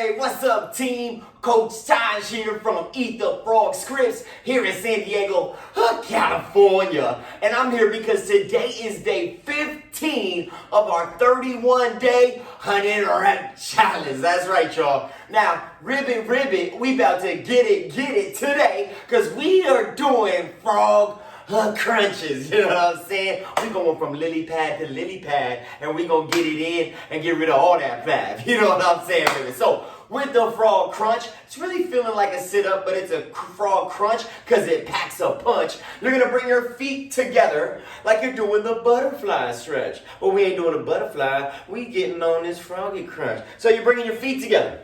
Hey, what's up, team? Coach Taj here from Frog Scripps here in San Diego, California. And I'm here because today is day 15 of our 31-day 100-rep challenge. That's right, y'all. Now, ribbit, we about to get it today because we are doing frog crunches. You know what I'm saying? We going from lily pad to lily pad, and we gonna get it in and get rid of all that fat. You know what I'm saying, baby? So with the frog crunch, it's really feeling like a sit-up, but it's a frog crunch because it packs a punch. You're gonna bring your feet together like you're doing the butterfly stretch. But we ain't doing a butterfly, we getting on this froggy crunch. So you're bringing your feet together.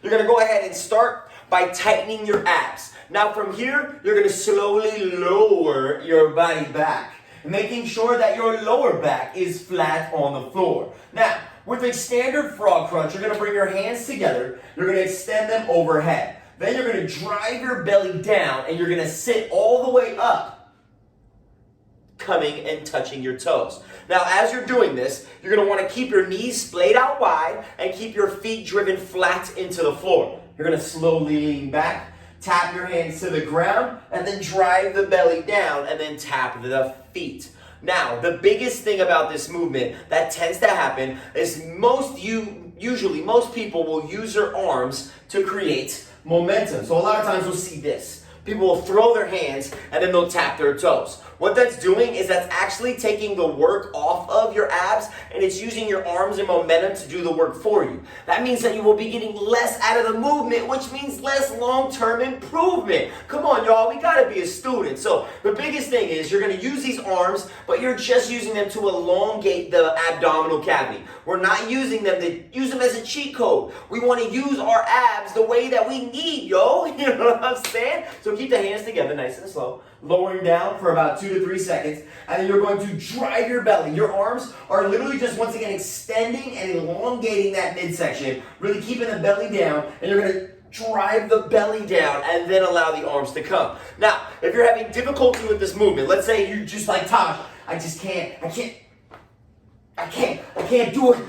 You're gonna go ahead and start by tightening your abs. Now from here, you're gonna slowly lower your body back, making sure that your lower back is flat on the floor. Now, with a standard frog crunch, you're gonna bring your hands together, you're gonna extend them overhead. Then you're gonna drive your belly down and you're gonna sit all the way up, coming and touching your toes. Now, as you're doing this, you're gonna wanna keep your knees splayed out wide and keep your feet driven flat into the floor. You're gonna slowly lean back, tap your hands to the ground, and then drive the belly down and then tap the feet. Now, the biggest thing about this movement that tends to happen is usually most people will use their arms to create momentum. So a lot of times we'll see this. People will throw their hands and then they'll tap their toes. What that's doing is that's actually taking the work off of your abs and it's using your arms and momentum to do the work for you. That means that you will be getting less out of the movement, which means less long-term improvement. Come on, y'all, we gotta be a student. So the biggest thing is you're gonna use these arms, but you're just using them to elongate the abdominal cavity. We're not using them to use them as a cheat code. We wanna use our abs the way that we need, yo. You know what I'm saying? So keep the hands together nice and slow. Lowering down for about 2 to 3 seconds, and then you're going to drive your belly. Your arms are literally just once again extending and elongating that midsection, really keeping the belly down, and you're gonna drive the belly down and then allow the arms to come. Now, if you're having difficulty with this movement, let's say you're just like, Taj, I can't do it,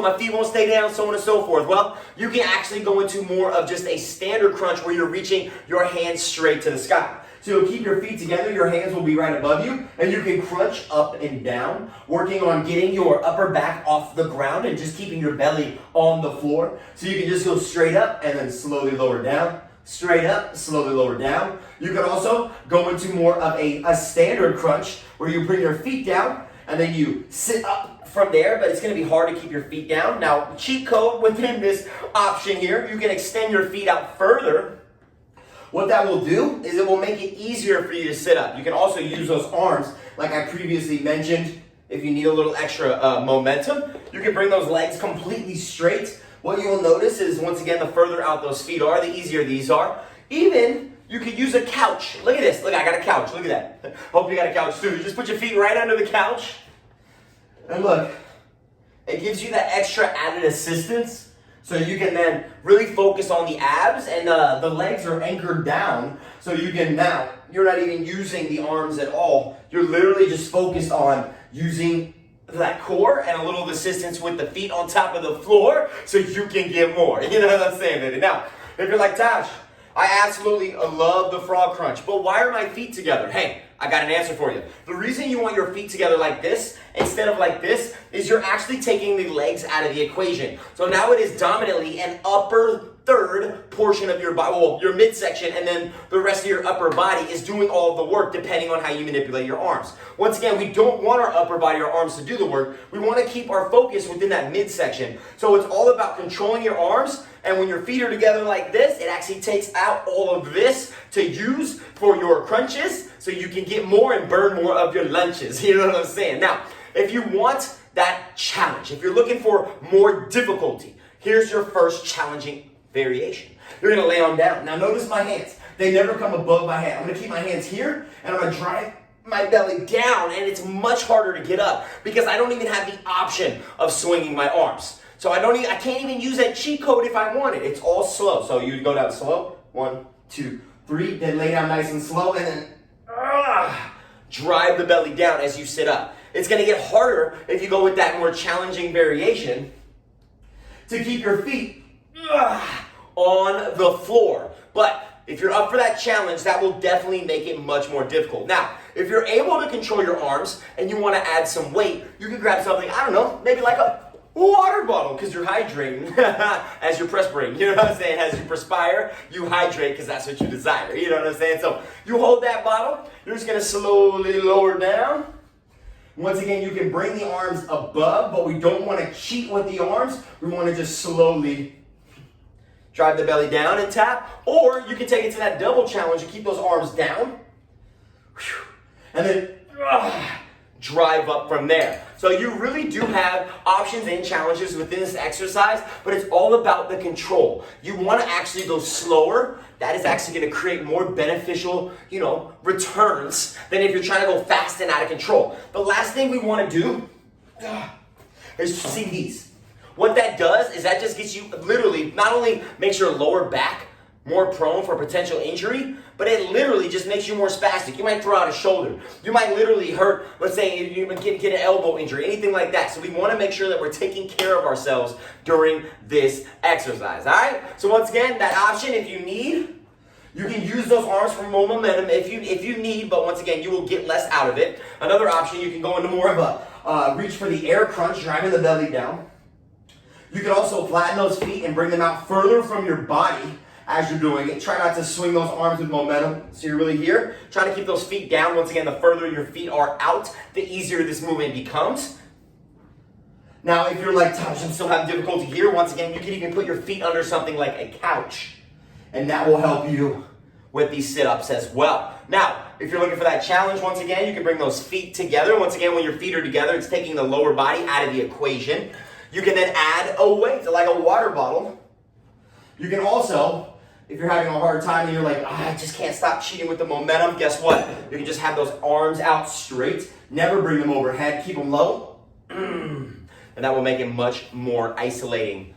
my feet won't stay down, so on and so forth. Well, you can actually go into more of just a standard crunch where you're reaching your hands straight to the sky. So you'll keep your feet together, your hands will be right above you, and you can crunch up and down, working on getting your upper back off the ground and just keeping your belly on the floor. So you can just go straight up and then slowly lower down, straight up, slowly lower down. You can also go into more of a standard crunch where you bring your feet down and then you sit up from there, but it's gonna be hard to keep your feet down. Now, cheat code within this option here, you can extend your feet out further. What that will do is it will make it easier for you to sit up. You can also use those arms, like I previously mentioned, if you need a little extra momentum. You can bring those legs completely straight. What you will notice is, once again, the further out those feet are, the easier these are. Even, you could use a couch. Look at this. Look, I got a couch. Look at that. Hope you got a couch too. You just put your feet right under the couch. And look, it gives you that extra added assistance. So you can then really focus on the abs, and the legs are anchored down. So you can now, you're not even using the arms at all. You're literally just focused on using that core and a little assistance with the feet on top of the floor so you can get more. You know what I'm saying, baby? Now, if you're like, Taj, I absolutely love the frog crunch, but why are my feet together? Hey, I got an answer for you. The reason you want your feet together like this instead of like this is you're actually taking the legs out of the equation. So now it is dominantly an upper third portion of your body, well, your midsection, and then the rest of your upper body is doing all of the work depending on how you manipulate your arms. Once again, we don't want our upper body, our arms to do the work. We want to keep our focus within that midsection. So it's all about controlling your arms, and when your feet are together like this, it actually takes out all of this to use for your crunches so you can get more and burn more of your lunches. You know what I'm saying? Now, if you want that challenge, if you're looking for more difficulty, here's your first challenging variation. You're gonna lay on down. Now notice my hands. They never come above my head. I'm gonna keep my hands here and I'm gonna drive my belly down, and it's much harder to get up because I don't even have the option of swinging my arms. So I can't even use that cheat code if I want it. It's all slow. So you go down slow. 1, 2, 3. Then lay down nice and slow and then drive the belly down as you sit up. It's gonna get harder if you go with that more challenging variation to keep your feet on the floor. But if you're up for that challenge, that will definitely make it much more difficult. Now, if you're able to control your arms and you want to add some weight, you can grab something, I don't know, maybe like a water bottle, because you're hydrating as you're perspiring. You know what I'm saying? As you perspire, you hydrate because that's what you desire. You know what I'm saying? So you hold that bottle, you're just going to slowly lower down. Once again, you can bring the arms above, but we don't want to cheat with the arms. We want to just slowly drive the belly down and tap. Or you can take it to that double challenge and keep those arms down. And then drive up from there. So you really do have options and challenges within this exercise, but it's all about the control. You want to actually go slower. That is actually going to create more beneficial, returns than if you're trying to go fast and out of control. The last thing we want to do is see these. What that does is that just gets you literally, not only makes your lower back more prone for potential injury, but it literally just makes you more spastic. You might throw out a shoulder. You might literally hurt, let's say you get an elbow injury, anything like that. So we want to make sure that we're taking care of ourselves during this exercise, all right? So once again, that option, if you need, you can use those arms for more momentum if you need, but once again, you will get less out of it. Another option, you can go into more of a reach for the air crunch, driving the belly down. You can also flatten those feet and bring them out further from your body as you're doing it. Try not to swing those arms with momentum. So you're really here. Try to keep those feet down. Once again, the further your feet are out, the easier this movement becomes. Now, if you're like, Taj, I'm still having difficulty here, once again, you can even put your feet under something like a couch. And that will help you with these sit-ups as well. Now, if you're looking for that challenge, once again, you can bring those feet together. Once again, when your feet are together, it's taking the lower body out of the equation. You can then add a weight, like a water bottle. You can also, if you're having a hard time and you're like, I just can't stop cheating with the momentum, guess what? You can just have those arms out straight. Never bring them overhead. Keep them low. And that will make it much more isolating.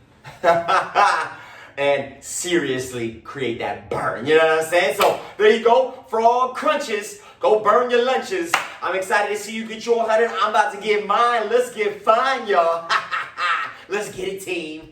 And seriously create that burn. You know what I'm saying? So there you go. Frog crunches. Go burn your lunches. I'm excited to see you get your 100. I'm about to get mine. Let's get fine, y'all. Let's get it, team.